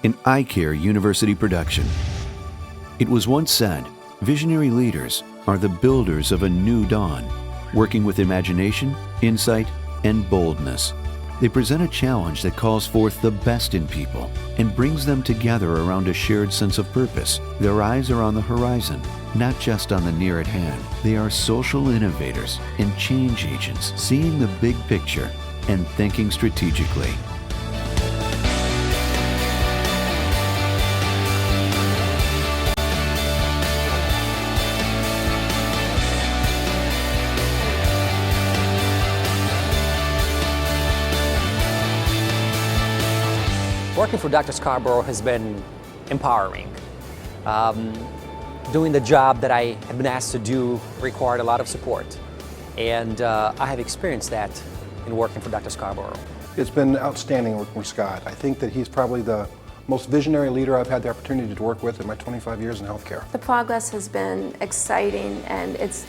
an eye care university production. It was once said, visionary leaders are the builders of a new dawn, working with imagination, insight, and boldness. They present a challenge that calls forth the best in people and brings them together around a shared sense of purpose. Their eyes are on the horizon, not just on the near at hand. They are social innovators and change agents, seeing the big picture and thinking strategically. Working for Dr. Scarborough has been empowering. Doing the job that I have been asked to do required a lot of support, and I have experienced that in working for Dr. Scarborough. It's been outstanding working with Scott. I think that he's probably the most visionary leader I've had the opportunity to work with in my 25 years in healthcare. The progress has been exciting, and it's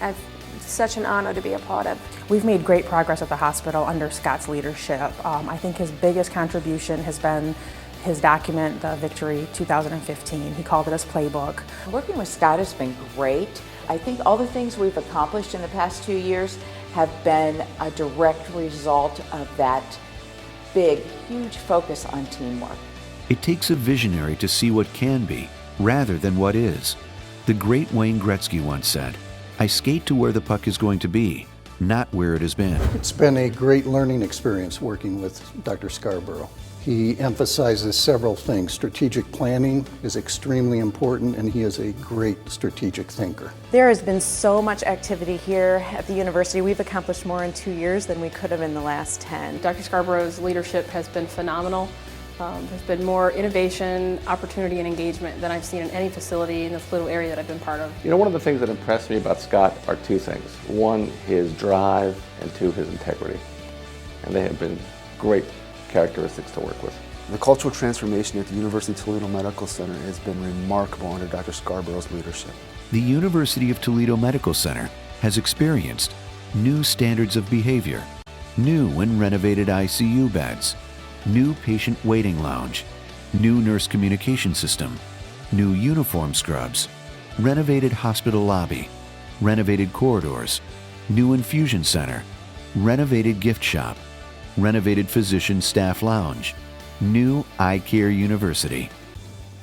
such an honor to be a part of. We've made great progress at the hospital under Scott's leadership. I think his biggest contribution has been his document, the Victory 2015. He called it his playbook. Working with Scott has been great. I think all the things we've accomplished in the past 2 years have been a direct result of that big, huge focus on teamwork. It takes a visionary to see what can be, rather than what is. The great Wayne Gretzky once said, "I skate to where the puck is going to be, not where it has been." It's been a great learning experience working with Dr. Scarborough. He emphasizes several things. Strategic planning is extremely important, and he is a great strategic thinker. There has been so much activity here at the university. We've accomplished more in 2 years than we could have in the last 10. Dr. Scarborough's leadership has been phenomenal. There's been more innovation, opportunity, and engagement than I've seen in any facility in this little area that I've been part of. You know, one of the things that impressed me about Scott are two things. One, his drive, and two, his integrity. And they have been great characteristics to work with. The cultural transformation at the University of Toledo Medical Center has been remarkable under Dr. Scarborough's leadership. The University of Toledo Medical Center has experienced new standards of behavior, new and renovated ICU beds, new patient waiting lounge, new nurse communication system, new uniform scrubs, renovated hospital lobby, renovated corridors, new infusion center, renovated gift shop, renovated physician staff lounge, new eye care university.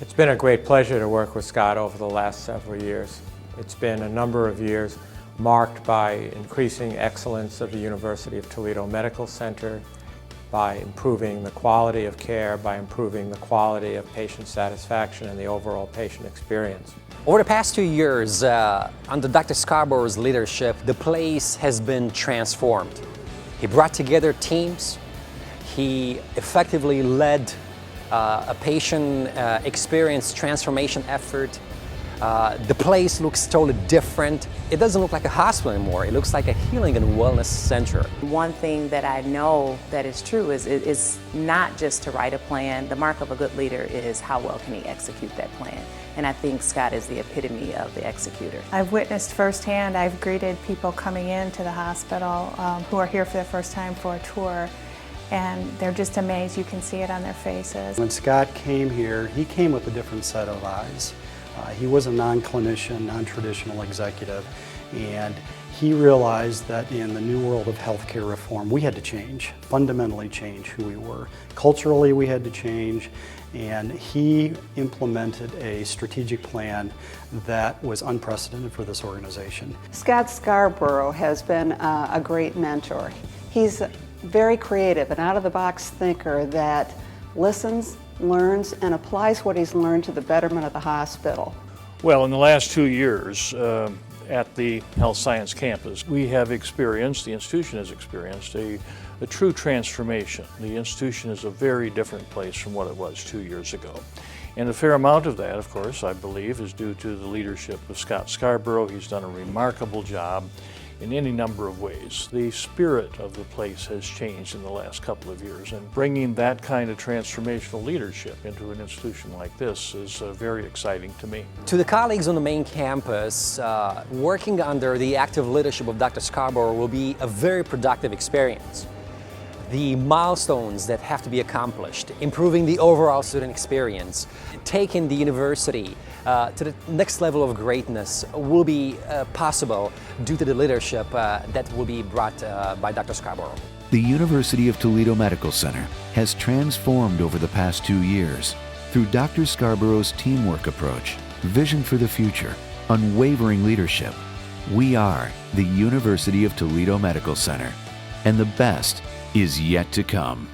It's been a great pleasure to work with Scott over the last several years. It's been a number of years marked by increasing excellence of the University of Toledo Medical Center, by improving the quality of care, by improving the quality of patient satisfaction and the overall patient experience. Over the past 2 years, under Dr. Scarborough's leadership, the place has been transformed. He brought together teams. He effectively led a patient experience transformation effort. The place looks totally different. It doesn't look like a hospital anymore. It looks like a healing and wellness center. One thing that I know that is true is it's not just to write a plan. The mark of a good leader is how well can he execute that plan. And I think Scott is the epitome of the executor. I've witnessed firsthand, I've greeted people coming into the hospital who are here for the first time for a tour, and they're just amazed. You can see it on their faces. When Scott came here, he came with a different set of eyes. He was a non-clinician, non-traditional executive, and he realized that in the new world of healthcare reform, we had to change, fundamentally change who we were. Culturally, we had to change, and he implemented a strategic plan that was unprecedented for this organization. Scott Scarborough has been a great mentor. He's very creative, an out-of-the-box thinker that listens, learns, and applies what he's learned to the betterment of the hospital. Well, in the last 2 years at the health science campus, we have experienced, the institution has experienced, a true transformation. The institution is a very different place from what it was 2 years ago. And a fair amount of that, of course, I believe, is due to the leadership of Scott Scarborough. He's done a remarkable job in any number of ways. The spirit of the place has changed in the last couple of years, and bringing that kind of transformational leadership into an institution like this is very exciting to me. To the colleagues on the main campus, working under the active leadership of Dr. Scarborough will be a very productive experience. the milestones that have to be accomplished, improving the overall student experience, taking the university to the next level of greatness will be possible due to the leadership that will be brought by Dr. Scarborough. The University of Toledo Medical Center has transformed over the past 2 years through Dr. Scarborough's teamwork approach, vision for the future, unwavering leadership. We are the University of Toledo Medical Center, and the best is yet to come.